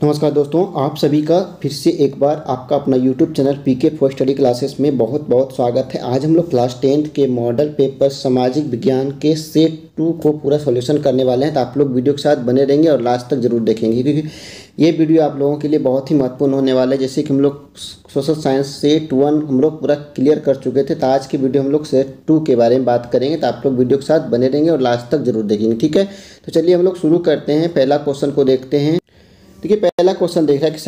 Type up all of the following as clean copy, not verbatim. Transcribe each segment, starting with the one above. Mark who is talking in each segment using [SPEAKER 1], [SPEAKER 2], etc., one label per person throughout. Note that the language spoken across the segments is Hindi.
[SPEAKER 1] नमस्कार दोस्तों, आप सभी का फिर से एक बार आपका अपना YouTube channel PK for study classes में बहुत बहुत स्वागत है। आज हम लोग क्लास 10th के मॉडल पेपर सामाजिक विज्ञान के सेट 2 को पूरा सॉल्यूशन करने वाले हैं। तो आप लोग वीडियो के साथ बने रहेंगे और लास्ट तक जरूर देखेंगे, क्योंकि ये वीडियो आप लोगों के लिए बहुत ही महत्वपूर्ण होने वाला है। जैसे कि हम लोग सोशल साइंस सेट 1 हम लोग पूरा क्लियर कर चुके थे, तो आज की वीडियो हम लोग सेट 2 के बारे में बात करेंगे। तो आप लोग वीडियो के साथ बने रहेंगे और लास्ट तक जरूर देखेंगे, ठीक है। तो चलिए हम लोग शुरू करते हैं, पहला क्वेश्चन को देखते हैं। देखिए, पहला क्वेश्चन देख रहा है कि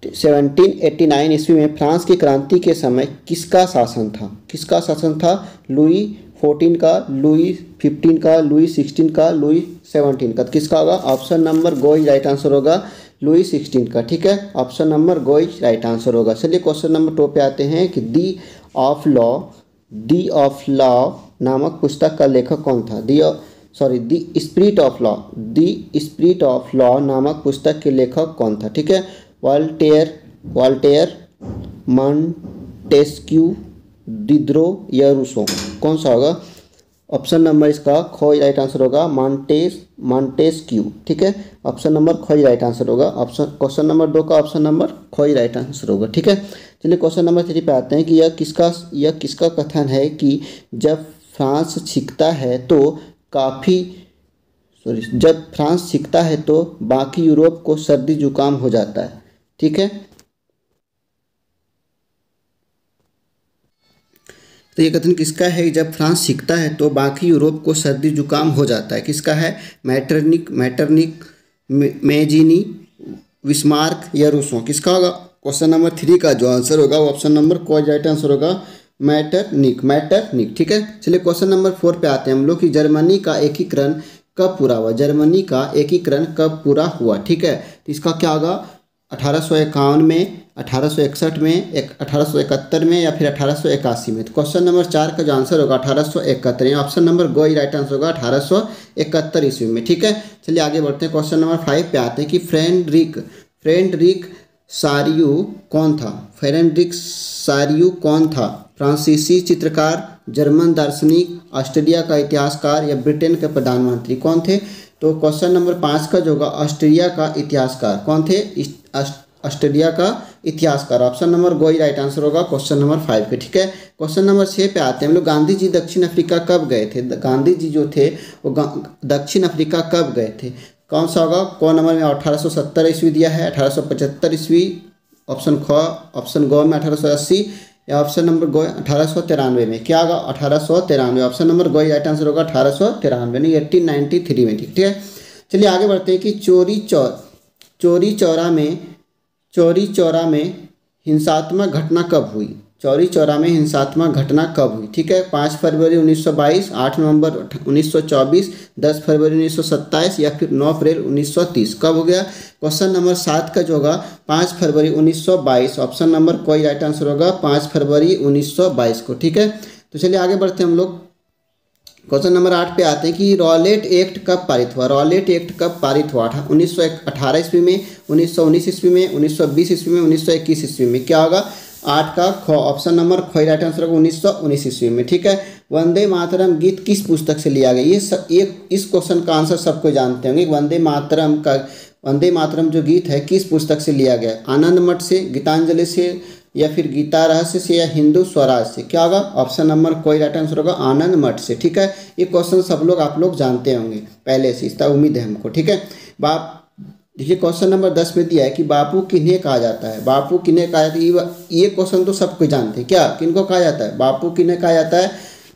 [SPEAKER 1] 1789 ईस्वी में फ्रांस की क्रांति के समय किसका शासन था? किसका शासन था? लुई 14 का, लुई 15 का, लुई 16 का, लुई 17 का। तो किसका होगा? Option number go is right answer होगा, लुई 16 का, ठीक है। Option number go is right answer होगा। चलिए क्वेश्चन नंबर 2 पे आते हैं कि दी ऑफ लॉ नामक पुस्तक का लेखक कौन था? दी स्पिरिट ऑफ लॉ नामक पुस्तक के लेखक कौन था? ठीक है, वॉल्टेयर, मॉन्टेस्क्यू, डिड्रो या रूसो। कौन सा होगा? ऑप्शन नंबर इसका ख राइट आंसर होगा, मॉन्टेस्क्यू, ठीक है। ऑप्शन नंबर ख राइट आंसर होगा। क्वेश्चन नंबर 2 का ऑप्शन नंबर ख राइट आंसर होगा, ठीक है। चलिए क्वेश्चन नंबर 3 पे आते हैं कि यह किसका कथन है कि जब फ्रांस सीखता है तो बाकी यूरोप को सर्दी जुकाम हो जाता है, ठीक है। तो ये कथन किसका है? जब फ्रांस सीखता है तो बाकी यूरोप को सर्दी जुकाम हो जाता है। किसका है? मैटरनिक, मेजिनी, विस्मार्क या रूसो। किसका होगा? क्वेश्चन नंबर 3 का जो आंसर होगा वो ऑप्शन नंबर को राइट आंसर होगा, मैटरनिक, ठीक है। चलिए क्वेश्चन नंबर 4 पे आते हैं हम लोग कि जर्मनी का एकीकरण कब पूरा हुआ? जर्मनी का एकीकरण कब पूरा हुआ? ठीक है, तो इसका क्या होगा? 1851 में, 1861 में, 1871 में या फिर 1881 में। तो क्वेश्चन नंबर 4 का जो आंसर होगा 1871। Option number go right answer होगा 1871 ईस्वी में, ठीक है। चलिए आगे बढ़ते हैं, क्वेश्चन नंबर 5 पे आते हैं कि फ्रेडरिक सारियू कौन था? फ्रेडरिक सारियू कौन था? फ्रांसीसी चित्रकार, जर्मन दार्शनिक, ऑस्ट्रिया का इतिहासकार या ब्रिटेन के प्रधानमंत्री कौन थे? तो क्वेश्चन नंबर 5 का जो होगा ऑस्ट्रिया का इतिहासकार कौन थे? ऑस्ट्रिया का इतिहासकार। Option number go right answer होगा क्वेश्चन नंबर 5 पे, ठीक है। क्वेश्चन नंबर 6 पे आते हैं हम लोग, गांधी जी दक्षिण अफ्रीका कब गए थे? गांधी जी जो थे वो दक्षिण अफ्रीका कब गए थे? कौन सा होगा? कौन नंबर में 1870 ईस्वी दिया है, 1875 ईस्वी, ऑप्शन ख, ऑप्शन गो में 1880 या ऑप्शन नंबर गो 1893 में। क्या होगा? 1893। Option number go right answer होगा 1893 नहीं 1893 में, ठीक है। चलिए आगे बढ़ते हैं कि चौरी चौरा में हिंसात्मक घटना कब हुई? चौरी चौरा में हिंसात्मक घटना कब हुई? ठीक है, 5 फरवरी 1922, 8 नवंबर 1924, 10 फरवरी 1927 या फिर 9 अप्रैल 1930। कब हो गया? क्वेश्चन नंबर 7 का जो होगा 5 फरवरी 1922। ऑप्शन नंबर कोई राइट आंसर होगा 5 फरवरी 1922 को, ठीक है। तो चलिए आगे बढ़ते हैं हम लोग, क्वेश्चन नंबर 8 पे आते हैं कि रॉलेट एक्ट कब पारित हुआ? रॉलेट एक्ट कब पारित हुआ? 1918 ईस्वी में, 1919 ईस्वी में, 1920 ईस्वी में, 1921 ईस्वी में। क्या होगा? 8 का ख, ऑप्शन नंबर ख राइट आंसर होगा 1919 ईस्वी में, ठीक है। वंदे मातरम गीत किस पुस्तक से लिया गया? इस क्वेश्चन का आंसर सबको जानते होंगे। वंदे मातरम जो गीत है किस पुस्तक से लिया गया? आनंद मठ से, गीतांजलि से या फिर गीता रहस्य से या हिंदू स्वराज से। क्या होगा? ऑप्शन नंबर कोई राइट आंसर होगा आनंद मठ से, ठीक है। ये क्वेश्चन सब आप लोग जानते होंगे पहले से, इसका उम्मीद है हमको, ठीक है। देखिए क्वेश्चन नंबर 10 में दिया है कि बापू किन्हें कहा जाता है? बापू किन्हें कहा जाता है? ये क्वेश्चन तो सबको जानते हैं। क्या, किनको कहा जाता है? बापू किन्हें कहा जाता है?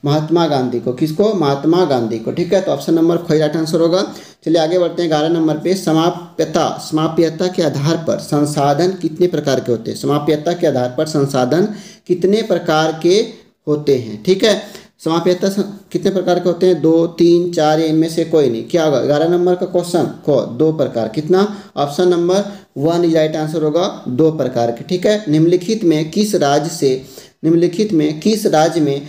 [SPEAKER 1] महात्मा गांधी को। किसको? महात्मा गांधी को, ठीक है। तो ऑप्शन नंबर ख राइट आंसर होगा। चलिए आगे बढ़ते हैं 11 नंबर पे, समाप्यता के आधार पर संसाधन कितने प्रकार के होते हैं? समाप्यता के आधार पर संसाधन कितने प्रकार के होते हैं, ठीक है। समाप्यता कितने प्रकार के होते हैं? 2, 3, 4 या इनमें से कोई नहीं। क्या होगा? 11 नंबर का क्वेश्चन को 2 प्रकार। कितना? ऑप्शन नंबर 1 राइट आंसर होगा 2 प्रकार के, ठीक है। निम्नलिखित में किस राज्य में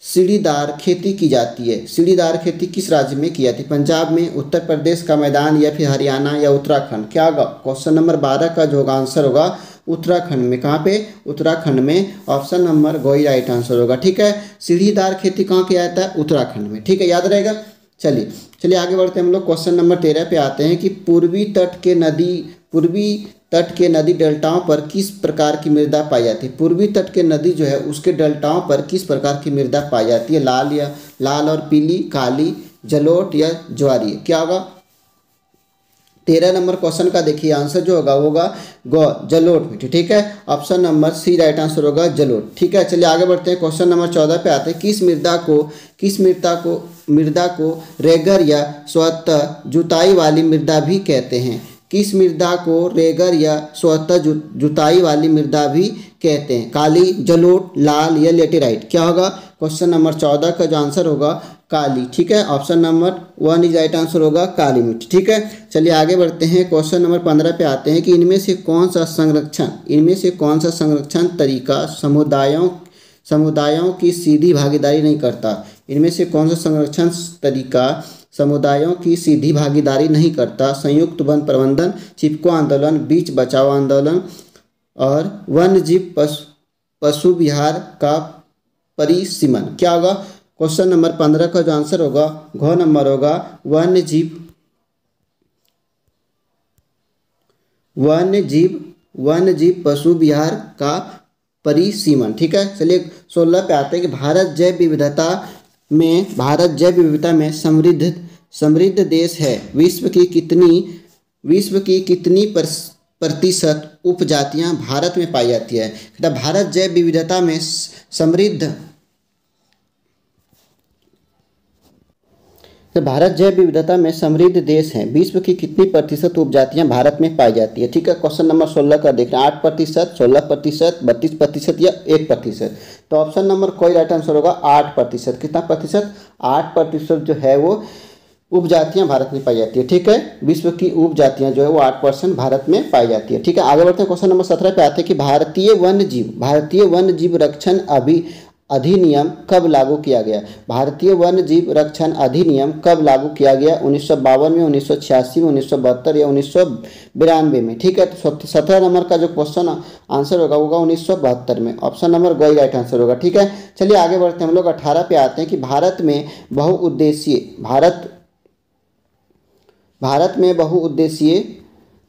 [SPEAKER 1] सीढ़ीदार खेती की जाती है? सीढ़ीदार खेती किस राज्य में की जाती है? पंजाब में, उत्तर प्रदेश का मैदान या फिर हरियाणा या उत्तराखंड। क्या होगा? क्वेश्चन नंबर 12 का जो आंसर होगा उत्तराखंड में। कहाँ पे? उत्तराखंड में। Option number go right answer होगा, ठीक है। सीढ़ीदार खेती कहाँ किया जाता है? उत्तराखंड में, ठीक है, याद रहेगा। चलिए चलिए आगे बढ़ते हैं हम लोग। क्वेश्चन नंबर 13 पे आते हैं कि पूर्वी तट के नदी डेल्टाओं पर किस प्रकार की मृदा पाई जाती है। पूर्वी तट के नदी जो है उसके डेल्टाओं पर किस प्रकार की मृदा पाई जाती है। लाल और पीली, काली, जलोढ़ या ज्वारीय। क्या होगा 13 नंबर क्वेश्चन का देखिए आंसर जो होगा वो होगा जलोढ़ मिट्टी। ठीक है, option number C right answer होगा जलोढ़। ठीक है, चलिए आगे बढ़ते हैं। क्वेश्चन नंबर 14 पे आते हैं। मृदा को रेगर या स्वतः जुताई वाली मृदा भी कहते हैं। किस मृदा को रेगर या स्वतः जुताई वाली मृदा भी कहते हैं। काली, जलोढ़, लाल या लेटेराइट। क्या होगा क्वेश्चन नंबर 14 का जो आंसर होगा काली। ठीक है, option number 1 is right answer होगा काली मिट्टी। ठीक है, चलिए आगे बढ़ते हैं। क्वेश्चन नंबर 15 पे आते हैं कि इनमें से कौन सा संरक्षण तरीका समुदायों की सीधी भागीदारी नहीं करता। इनमें से कौन सा संरक्षण तरीका समुदायों की सीधी भागीदारी नहीं करता। संयुक्त वन प्रबंधन, चिपको आंदोलन, बीच बचाओ आंदोलन और वन्यजीव पशु विहार का परिसीमन। क्या होगा क्वेश्चन नंबर 15 का जो आंसर होगा घ नंबर होगा वन्यजीव पशु विहार का परिसीमन। ठीक है, चलिए 16 पे आते हैं कि भारत जैव विविधता में समृद्ध देश है। विश्व की कितनी प्रतिशत उपजातियां भारत में पाई जाती है। भारत जैव विविधता में समृद्ध देश है। विश्व की कितनी प्रतिशत उपजातियां भारत में पाई जाती है। ठीक है, क्वेश्चन नंबर 16 का देख रहे हैं 8%, 16%, 32% या 1%। तो ऑप्शन नंबर कोई राइट आंसर होगा 8%। कितना प्रतिशत 8% जो है वो उपजातियां भारत में पाई जाती है। ठीक है, विश्व की उपजातियां जो है वो 8% भारत में पाई जाती है। ठीक है, आगे बढ़ते हैं। क्वेश्चन नंबर 17 पे आते हैं कि भारतीय वन्यजीव रक्षण अधिनियम कब लागू किया गया। भारतीय वन्यजीव रक्षण अधिनियम कब लागू किया गया। 1952 में, 1986 में, 1972 या 1992 में। ठीक है, तो 17 नंबर का जो क्वेश्चन आंसर होगा 1972 में। ऑप्शन नंबर ग राइट आंसर होगा। ठीक है, चलिए आगे बढ़ते हैं। हम लोग 18 पे आते हैं कि भारत में बहुउद्देशीय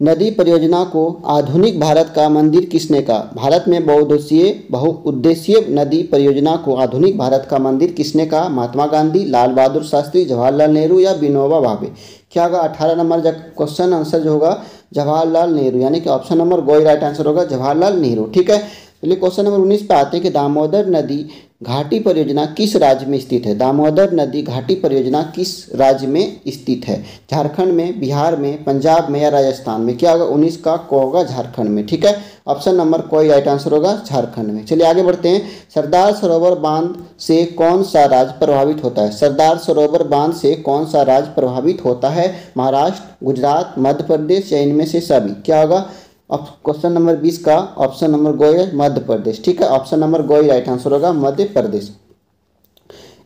[SPEAKER 1] नदी परियोजना को आधुनिक भारत का मंदिर किसने कहा। भारत में बहुउद्देशीय नदी परियोजना को आधुनिक भारत का मंदिर किसने कहा। महात्मा गांधी, लाल बहादुर शास्त्री, जवाहरलाल नेहरू या विनोबा भावे। क्या होगा 18 नंबर क्वेश्चन आंसर जो होगा जवाहरलाल नेहरू, यानी कि ऑप्शन नंबर ग राइट आंसर होगा जवाहरलाल नेहरू। ठीक है, चलिए क्वेश्चन नंबर 19 पे आते हैं कि दामोदर नदी घाटी परियोजना किस राज्य में स्थित है। दामोदर नदी घाटी परियोजना किस राज्य में स्थित है। झारखंड में, बिहार में, पंजाब में या राजस्थान में। क्या होगा 19 का क होगा झारखंड में। ठीक है, ऑप्शन नंबर कोई राइट आंसर होगा झारखंड में। चलिए आगे बढ़ते हैं। सरदार सरोवर बांध से कौन सा राज्य प्रभावित होता है। सरदार सरोवर बांध से कौन सा राज्य प्रभावित होता है। महाराष्ट्र, गुजरात, मध्य प्रदेश या इनमें से सभी। क्या होगा क्वेश्चन नंबर 20 का ऑप्शन नंबर गो है मध्य प्रदेश। ठीक है, option number go right answer होगा मध्य प्रदेश।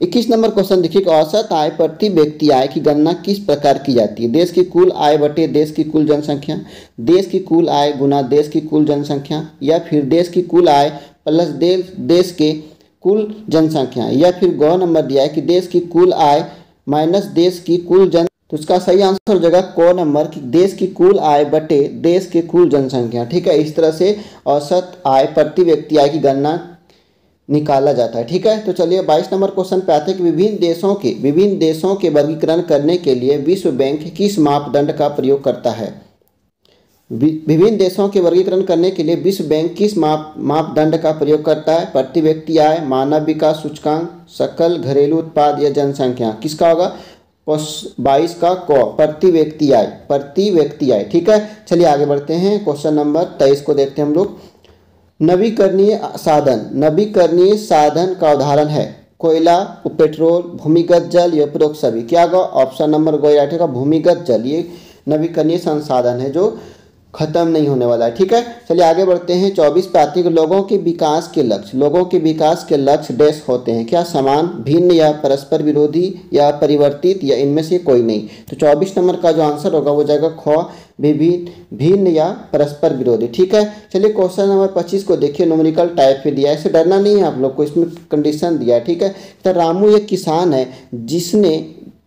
[SPEAKER 1] 21 नंबर क्वेश्चन देखिए कि औसत आय प्रति व्यक्ति आय की गणना किस प्रकार की जाती है। देश की कुल आय बटे देश की कुल जनसंख्या, देश की कुल आय गुना देश की कुल जनसंख्या, या फिर देश की कुल आय प्लस देश के कुल जनसंख्या, या फिर ग नंबर दिया है कि देश की कुल आय माइनस देश की कुल जन। तो इसका सही आंसर हो जाएगा क नंबर कि देश की कुल आय बटे देश की कुल जनसंख्या। ठीक है, इस तरह से औसत आय प्रति व्यक्ति आय की गणना निकाला जाता है। ठीक है, तो चलिए 22 नंबर क्वेश्चन पे आते हैं कि विभिन्न देशों के वर्गीकरण करने के लिए विश्व बैंक किस मापदंड का प्रयोग करता है। विभिन्न देशों के वर्गीकरण करने के लिए विश्व बैंक किस मापदंड का प्रयोग करता है। प्रति व्यक्ति आय, मानव विकास सूचकांक, सकल घरेलू उत्पाद या जनसंख्या। किसका होगा 22 का क प्रति व्यक्ति आय। ठीक है, चलिए आगे बढ़ते हैं। क्वेश्चन नंबर 23 को देखते हैं हम लोग। नवीकरणीय साधन का उदाहरण है कोयला, पेट्रोल, भूमिगत जल या उपरोक्त सभी। क्या होगा ऑप्शन नंबर ग राइट होगा भूमिगत जल। ये नवीकरणीय संसाधन है जो खत्म नहीं होने वाला है। ठीक है, चलिए आगे बढ़ते हैं। 24 पे आते हैं कि लोगों के विकास के लक्ष्य डैश होते हैं। क्या समान, भिन्न या परस्पर विरोधी या परिवर्तित या इनमें से कोई नहीं। तो 24 नंबर का जो आंसर होगा वो जाएगा ख भिन्न या परस्पर विरोधी। ठीक है, चलिए क्वेश्चन नंबर 25 को देखिए। न्यूमेरिकल टाइप पे दिया है, इससे डरना नहीं है आप लोग को, इसमें कंडीशन दिया है। ठीक है, तो रामू एक किसान है जिसने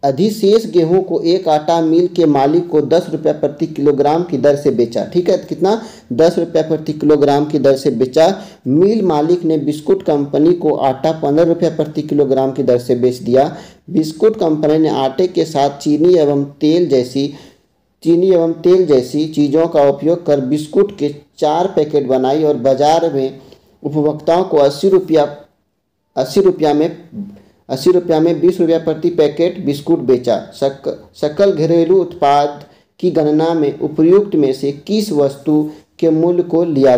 [SPEAKER 1] अधिशेष गेहूं को एक आटा मिल के मालिक को 10 रुपये प्रति किलोग्राम की दर से बेचा। ठीक है, कितना? 10 रुपये प्रति किलोग्राम की दर से बेचा। मिल मालिक ने बिस्कुट कंपनी को आटा 15 रुपये प्रति किलोग्राम की दर से बेच दिया। बिस्कुट कंपनी ने आटे के साथ चीनी एवं तेल जैसी चीज़ों का उपयोग कर बिस्कुट के 4 पैकेट बनाई और बाजार में उपभोक्ताओं को 80 रुपया में 20 रुपया प्रति पैकेट बिस्कुट बेचा। सकल घरेलू उत्पाद की गणना में उपर्युक्त में से किस वस्तु के मूल्य को लिया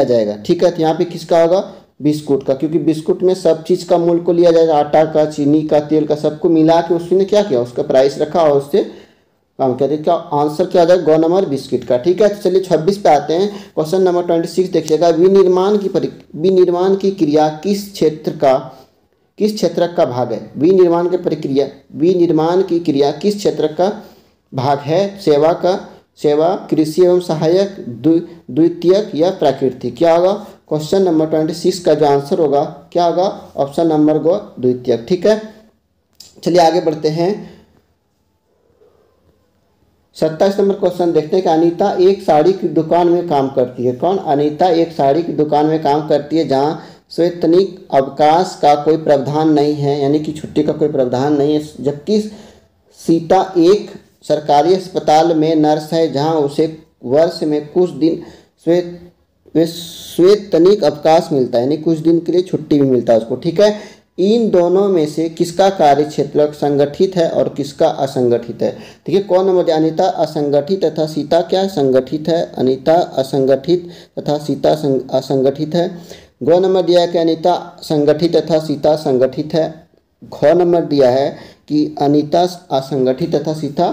[SPEAKER 1] जाएगा? ठीक है, तो यहाँ पे किसका होगा? बिस्कुट का, क्योंकि बिस्कुट में सब चीज़ का मूल्य को लिया जाएगा, आटा का, चीनी का, तेल का, सबको मिला के उसने क्या किया? उसका प्राइस रखा और उससे काम किया। क्या आंसर क्या आ जाएगा? गौ नंबर बिस्किट का। ठीक है, तो चलिए 26 पे आते हैं। क्वेश्चन नंबर 26 देखिएगा। विनिर्माण की क्रिया किस क्षेत्र का भाग है? विनिर्माण की क्रिया किस क्षेत्र का भाग है? सेवा, कृषि एवं सहायक, द्वितीयक या प्राकृतिक? क्या होगा? क्वेश्चन नंबर 26 का जो आंसर होगा क्या होगा? ऑप्शन नंबर गो द्वितीयक। ठीक है, चलिए आगे बढ़ते हैं। 27 नंबर क्वेश्चन देखते हैं कि अनीता एक साड़ी की दुकान में काम करती है। कौन? अनीता एक साड़ी की दुकान में काम करती है जहां स्वैतनिक अवकाश का कोई प्रावधान नहीं है, यानी कि छुट्टी का कोई प्रावधान नहीं है। जबकि सीता एक सरकारी अस्पताल में नर्स है जहां उसे वर्ष में कुछ दिन स्वैतनिक अवकाश मिलता है, यानी कुछ दिन के लिए छुट्टी भी मिलता है उसको। ठीक है, इन दोनों में से किसका कार्य क्षेत्र संगठित है और किसका असंगठित है? देखिए कौन नंबर? अनीता असंगठित तथा सीता क्या संगठित है? अनीता असंगठित तथा सीता असंगठित है। गौ नंबर दिया है कि अनीता संगठित तथा सीता संगठित है। घ नंबर दिया है कि अनीता असंगठित तथा सीता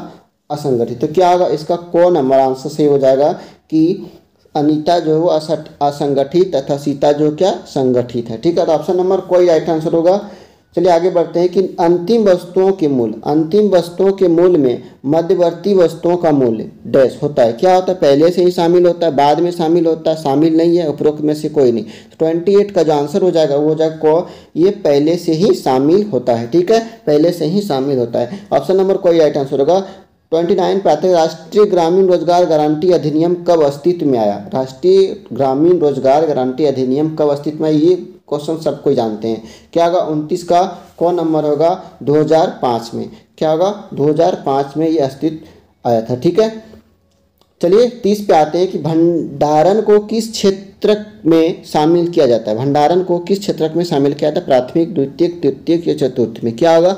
[SPEAKER 1] असंगठित। तो क्या होगा इसका? को नंबर आंसर सही हो जाएगा कि अनीता जो है वो असंगठित तथा सीता जो क्या संगठित है। ठीक है, तो ऑप्शन नंबर कोई राइट आंसर होगा। चलिए आगे बढ़ते हैं कि अंतिम वस्तुओं के मूल्य में मध्यवर्ती वस्तुओं का मूल्य डैश होता है। क्या होता है? पहले से ही शामिल होता है, बाद में शामिल होता है, शामिल नहीं है, उपरोक्त में से कोई नहीं। 28 का जो आंसर हो जाएगा वो हो जाएगा को, ये पहले से ही शामिल होता है। ठीक है, पहले से ही शामिल होता है। ऑप्शन नंबर कोई राइट आंसर होगा। 29 पे आते हैं। राष्ट्रीय ग्रामीण रोजगार गारंटी अधिनियम कब अस्तित्व में आया? राष्ट्रीय ग्रामीण रोजगार गारंटी अधिनियम कब अस्तित्व में आया? ये क्वेश्चन सबको जानते हैं। क्या होगा? 29 का कौन नंबर होगा? 2005 में। क्या होगा? 2005 में ये अस्तित्व आया था। ठीक है, चलिए 30 पे आते हैं कि भंडारण को किस क्षेत्र में शामिल किया जाता है? भंडारण को किस क्षेत्र में शामिल किया जाता है? प्राथमिक, द्वितीयक, तृतीयक या चतुर्थ में? क्या होगा?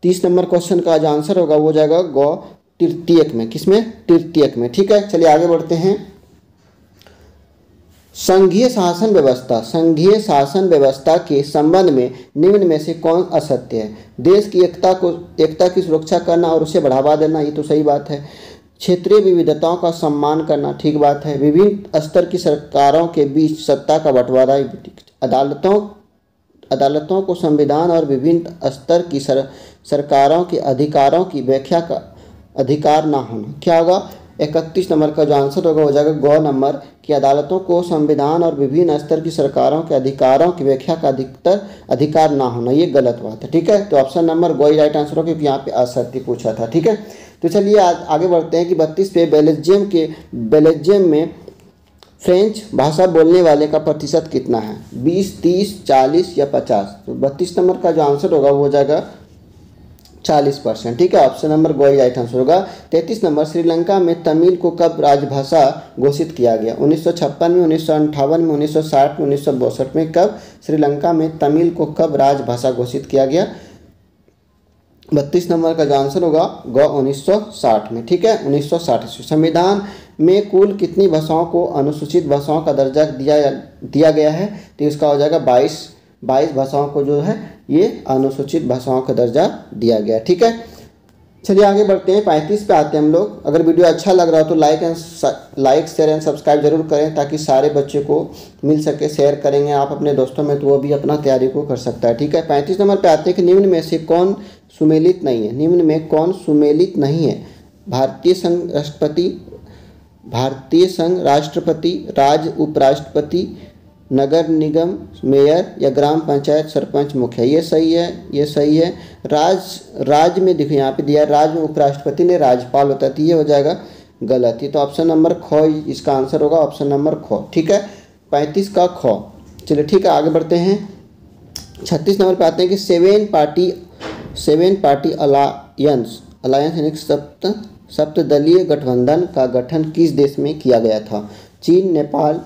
[SPEAKER 1] 30 नंबर क्वेश्चन का जो आंसर होगा वो जाएगा गौ तृतीयक में। किसमें? तृतीयक में। ठीक है, चलिए आगे बढ़ते हैं। संघीय शासन व्यवस्था के संबंध में निम्न में से कौन असत्य है? देश की एकता की सुरक्षा करना और उसे बढ़ावा देना, ये तो सही बात है। क्षेत्रीय विविधताओं का सम्मान करना, ठीक बात है। विभिन्न स्तर की सरकारों के बीच सत्ता का बंटवारा, अदालतों को संविधान और विभिन्न स्तर की सरकारों के अधिकारों की व्याख्या का अधिकार ना होना। क्या होगा? 31 नंबर का जो आंसर होगा हो जाएगा गौ नंबर कि अदालतों को संविधान और विभिन्न स्तर की सरकारों के अधिकारों की व्याख्या का अधिकार ना होना, ये गलत बात है। ठीक है, तो ऑप्शन नंबर गो ही राइट आंसर होगा क्योंकि यहाँ पे असत्य पूछा था। ठीक है, तो चलिए आगे बढ़ते हैं कि 32 पे बेल्जियम में फ्रेंच भाषा बोलने वाले का प्रतिशत कितना है? 20, 30, 40 या 50? तो 32 नंबर का जो आंसर होगा वो हो जाएगा 40%। ठीक है, option number go right answer होगा। 33 नंबर श्रीलंका में तमिल को कब राजभाषा घोषित किया गया? 1956 में, 1958 में, 1960 में, 1962 में? कब श्रीलंका में तमिल को कब राजभाषा घोषित किया गया? 32 नंबर का जो आंसर होगा गो 1960 में। ठीक है, 1960। संविधान में कुल कितनी भाषाओं को अनुसूचित भाषाओं का दर्जा दिया गया है? तो इसका हो जाएगा 22 भाषाओं को जो है ये अनुसूचित भाषाओं का दर्जा दिया गया। ठीक है, चलिए आगे बढ़ते हैं। 35 पे आते हैं हम लोग। अगर वीडियो अच्छा लग रहा हो तो लाइक शेयर एंड सब्सक्राइब जरूर करें ताकि सारे बच्चे को मिल सके। शेयर करेंगे आप अपने दोस्तों में तो वो भी अपना तैयारी को कर सकता है। ठीक है, 35 नंबर पे आते हैं कि निम्न में से कौन सुमेलित नहीं है? निम्न में कौन सुमेलित नहीं है? भारतीय संघ राष्ट्रपति, राज्य उपराष्ट्रपति, नगर निगम मेयर या ग्राम पंचायत सरपंच मुखिया, ये सही है, ये सही है। राज्य में देखिए यहाँ पे दिया है, राज्य में उपराष्ट्रपति ने राज्यपाल होता है, तो ये हो जाएगा गलत। ये तो ऑप्शन नंबर ख इसका आंसर होगा, ऑप्शन नंबर ख। ठीक है, 35 का ख। चलिए ठीक है, आगे बढ़ते हैं। 36 नंबर पे आते हैं कि सेवन पार्टी अलायंस यानी सप्तदलीय गठबंधन का गठन किस देश में किया गया था? चीन, नेपाल,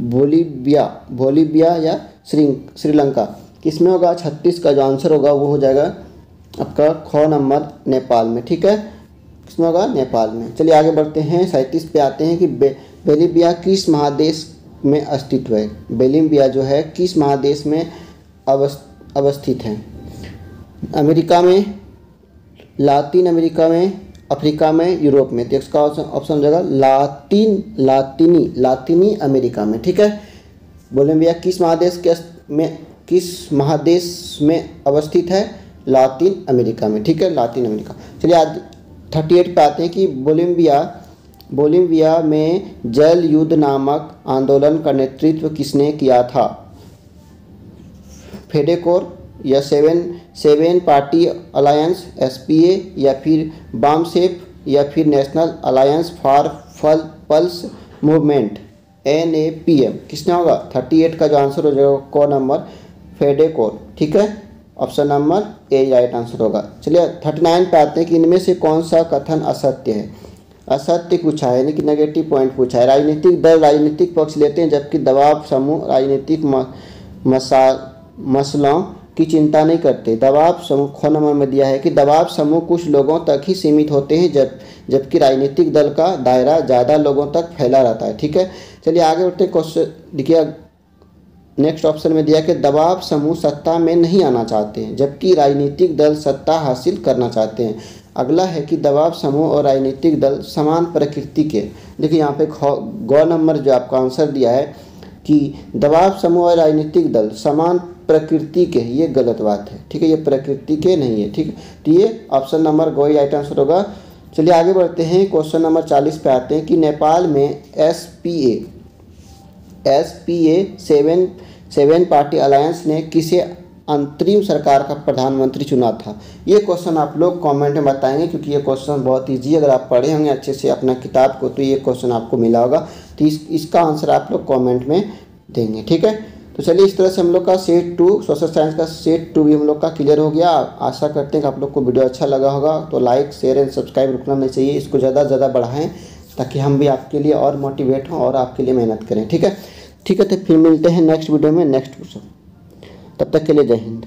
[SPEAKER 1] बोलीविया या श्रीलंका? किसमें होगा? 36 का जो आंसर होगा वो हो जाएगा आपका ख नंबर, नेपाल में। ठीक है, किसमें होगा? नेपाल में। चलिए आगे बढ़ते हैं। 37 पे आते हैं कि बोलीविया किस महादेश में अस्तित्व है? बोलीविया जो है किस महादेश में अवस्थित है? अमेरिका में, लातिन अमेरिका में, अफ्रीका में, यूरोप में? तो इसका ऑप्शन हो जाएगा लातिनी अमेरिका में। ठीक है, बोलीविया किस महादेश में अवस्थित है? लातिन अमेरिका में। ठीक है, लातिन अमेरिका। चलिए आज 38 पे आते हैं कि बोलीविया में जल युद्ध नामक आंदोलन का नेतृत्व किसने किया था? फेडेकोर या सेवन पार्टी अलायंस SPA या फिर बामसेफ या फिर national alliance for pulse movement NAPM? किसने होगा? 38 का जो आंसर हो जाएगा क नंबर, फेडेकोर। ठीक है, option number A right answer होगा। चलिए 39 पे आते हैं कि इनमें से कौन सा कथन असत्य है? असत्य पूछा है यानी कि नेगेटिव पॉइंट पूछा है। राजनीतिक दल राजनीतिक पक्ष लेते हैं जबकि दबाव समूह राजनीतिक मसलों की चिंता नहीं करते। दबाव समूह ख नंबर में दिया है कि दबाव समूह कुछ लोगों तक ही सीमित होते हैं जबकि राजनीतिक दल का दायरा ज़्यादा लोगों तक फैला रहता है। ठीक है, चलिए आगे बढ़ते हैं। क्वेश्चन देखिए, नेक्स्ट ऑप्शन में दिया कि दबाव समूह सत्ता में नहीं आना चाहते हैं जबकि राजनीतिक दल सत्ता हासिल करना चाहते हैं। अगला है कि दबाव समूह और राजनीतिक दल समान प्रकृति के। देखिए यहाँ पे ग नंबर जो आपका आंसर दिया है कि दबाव समूह और राजनीतिक दल समान प्रकृति के, ये गलत बात है। ठीक है, ये प्रकृति के नहीं है। ठीक है, तो ये ऑप्शन नंबर ग राइट आंसर होगा। चलिए आगे बढ़ते हैं। क्वेश्चन नंबर 40 पे आते हैं कि नेपाल में SPA सेवन पार्टी अलायंस ने किसे अंतरिम सरकार का प्रधानमंत्री चुना था? ये क्वेश्चन आप लोग कमेंट में बताएंगे क्योंकि ये क्वेश्चन बहुत ईजी, अगर आप पढ़े होंगे अच्छे से अपना किताब को तो ये क्वेश्चन आपको मिला होगा। तो इसका आंसर आप लोग कमेंट में देंगे। ठीक है, तो चलिए इस तरह से हम लोग का सेट 2 सोशल साइंस का सेट 2 भी हम लोग का क्लियर हो गया। आशा करते हैं कि आप लोग को वीडियो अच्छा लगा होगा। तो लाइक शेयर एंड सब्सक्राइब रुकना नहीं चाहिए, इसको ज़्यादा से ज़्यादा बढ़ाएँ ताकि हम भी आपके लिए और मोटिवेट हों और आपके लिए मेहनत करें। ठीक है, तो फिर मिलते हैं नेक्स्ट वीडियो में नेक्स्ट क्वेश्चन। तब तक के लिए जय हिंद।